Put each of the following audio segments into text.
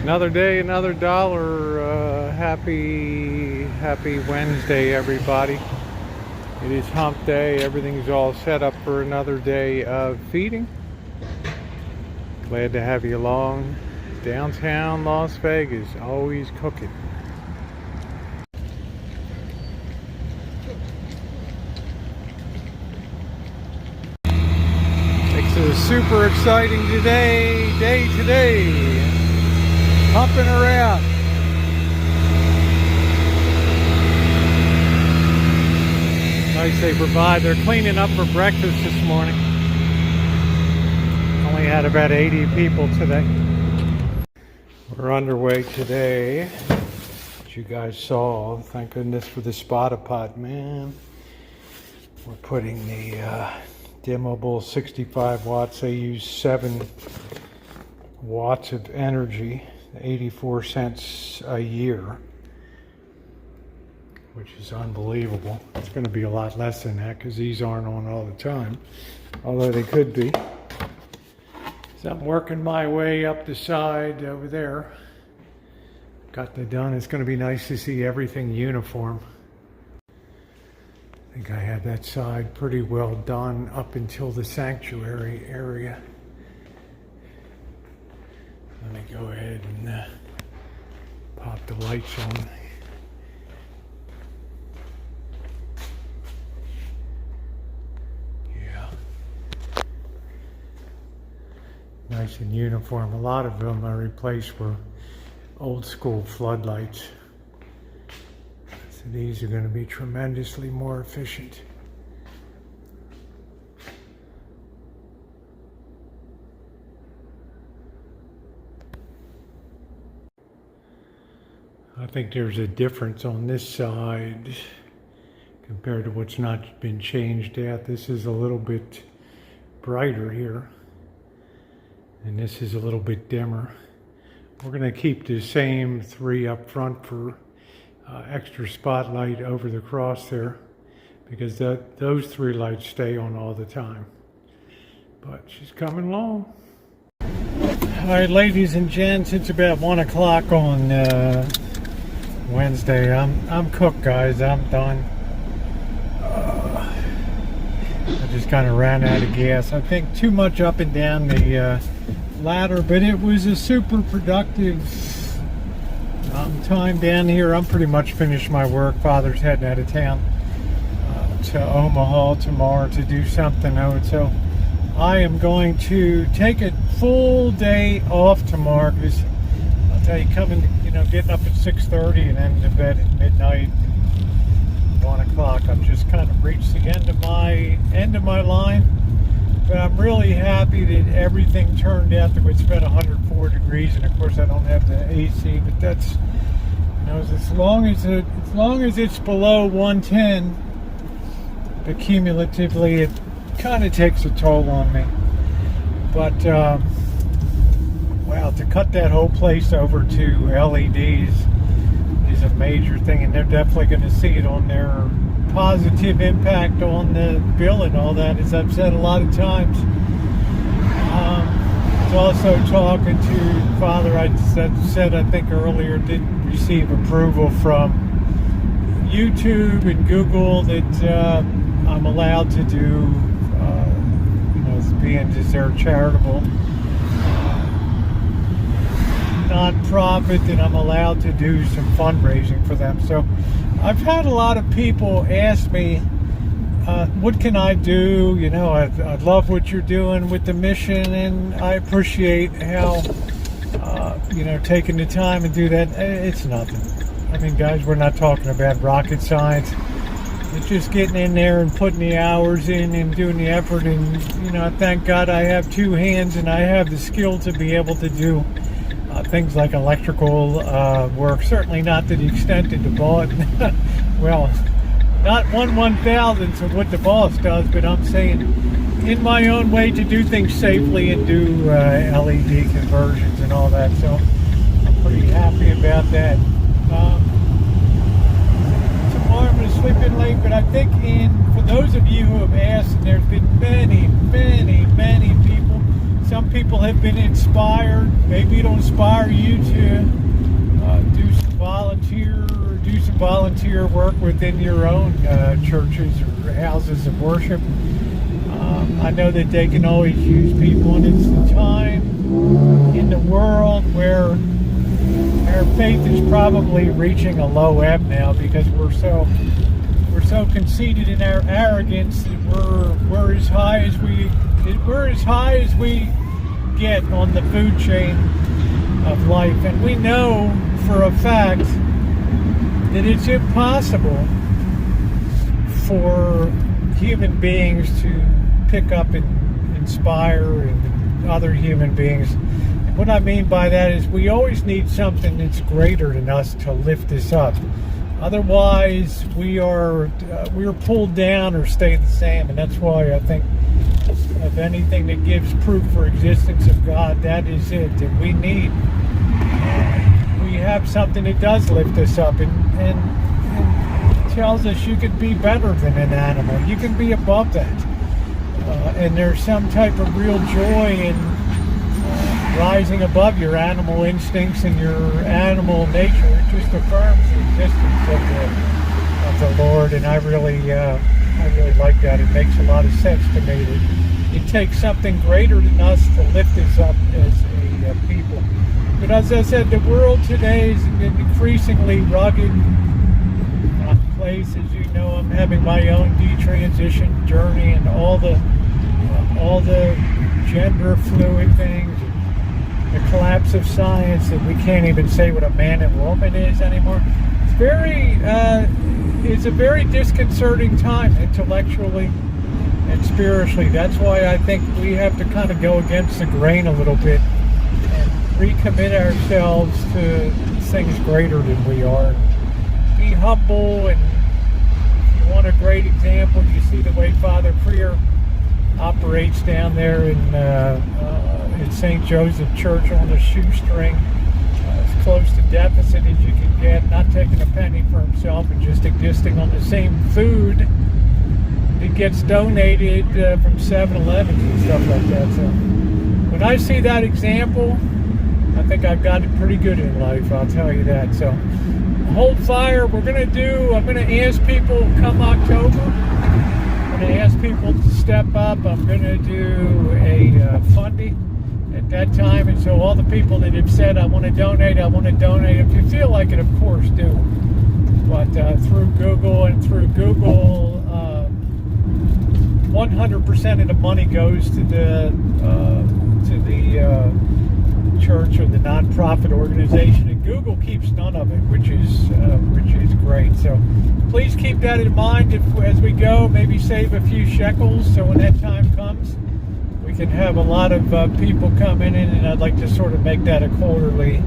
Another day, another dollar. Happy Wednesday, everybody. It is hump day. Everything's all set up for another day of feeding. Glad to have you along. Downtown Las Vegas, always cooking. It's a super exciting day today. Humping around. Nice they provide. They're cleaning up for breakfast this morning. Only had about 80 people today. We're underway today. As you guys saw, thank goodness for the spotter pot, man. We're putting the dimmable 65 watts. They use 7 watts of energy, 84 cents a year, which is unbelievable. It's going to be a lot less than that because these aren't on all the time, although they could be. So I'm working my way up the side over there. Got that done. It's going to be nice to see everything uniform. I think I have that side pretty well done up until the sanctuary area. Let me go ahead and pop the lights on. Yeah. Nice and uniform. A lot of them I replaced were old school floodlights. So these are going to be tremendously more efficient. I think there's a difference on this side compared to what's not been changed out. This is a little bit brighter here, and this is a little bit dimmer. We're going to keep the same 3 up front for extra spotlight over the cross there, because those 3 lights stay on all the time. But she's coming along. All right, ladies and gents, it's about 1 o'clock on Wednesday. I'm cooked, guys. I'm done. I just kind of ran out of gas. I think too much up and down the ladder, but it was a super productive time down here. I'm pretty much finished my work. Father's heading out of town to Omaha tomorrow to do something out. So I am going to take a full day off tomorrow, because I'll tell you, getting up at 6:30 and then to bed at midnight, 1 o'clock. I've just kind of reached the end of my line. But I'm really happy that everything turned out that it's been 104 degrees, and of course I don't have the AC. But that's, as long as it's below 110, but cumulatively it kind of takes a toll on me. But wow, to cut that whole place over to LEDs is a major thing, and they're definitely going to see it on their positive impact on the bill and all that, as I've said a lot of times. I was also talking to Father. I said I think earlier, did receive approval from YouTube and Google that I'm allowed to do, as being just their charitable non-profit, that I'm allowed to do some fundraising for them. So I've had a lot of people ask me, what can I do? I love what you're doing with the mission, and I appreciate how, taking the time and do that. It's nothing. I mean, guys, we're not talking about rocket science. It's just getting in there and putting the hours in and doing the effort. And, thank God I have 2 hands and I have the skill to be able to do things like electrical work. Certainly not to the extent that the boss, well, not 1/1000th of what the boss does, but I'm saying in my own way to do things safely and do LED conversions and all that. So I'm pretty happy about that. Tomorrow I'm going to sleep in late, but I think for those of you who have asked, and there's been many people some people have been inspired. Maybe it'll inspire you to do some volunteer work within your own churches or houses of worship. I know that they can always use people, and it's the time in the world where our faith is probably reaching a low ebb now, because we're so conceited in our arrogance that we're as high as we get on the food chain of life, and we know for a fact that it's impossible for human beings to pick up and inspire other human beings. And what I mean by that is we always need something that's greater than us to lift us up. Otherwise, we're pulled down or stay the same, and that's why I think of anything that gives proof for existence of God, that is it. And we have something that does lift us up and tells us you can be better than an animal. You can be above that. And there's some type of real joy in rising above your animal instincts and your animal nature. It just affirms the existence of the Lord, and I really like that. It makes a lot of sense to me that it takes something greater than us to lift us up as a people. But as I said, the world today is an increasingly rugged place. As you know, I'm having my own detransition journey, and all the gender fluid things, the collapse of science, that we can't even say what a man and woman is anymore. It's a very disconcerting time intellectually and spiritually. That's why I think we have to kind of go against the grain a little bit and recommit ourselves to things greater than we are. Be humble, and if you want a great example, you see the way Father Prier operates down there in St. Joseph Church on a shoestring, as close to deficit as you can get, not taking a penny for himself and just existing on the same food that gets donated from 7-Elevens and stuff like that. So when I see that example, I think I've got it pretty good in life, I'll tell you that. So hold fire. I'm going to ask people come October, I'm going to ask people to step up. I'm going to do a funding at that time, and so all the people that have said I want to donate, if you feel like it, of course do. But through Google 100% of the money goes to the church or the nonprofit organization, and Google keeps none of it, which is great. So please keep that in mind as we go. Maybe save a few shekels, so when that time comes, we can have a lot of people coming in, and I'd like to sort of make that a quarterly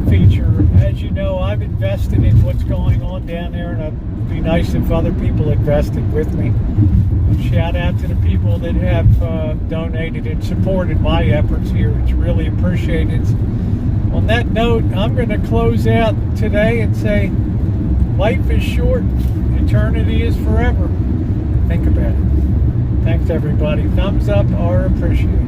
feature. As you know, I've invested in what's going on down there, and it'd be nice if other people invested with me. Shout out to the people that have donated and supported my efforts here. It's really appreciated. On that note, I'm going to close out today and say, life is short, eternity is forever. Think about it. Thanks, everybody. Thumbs up or appreciate.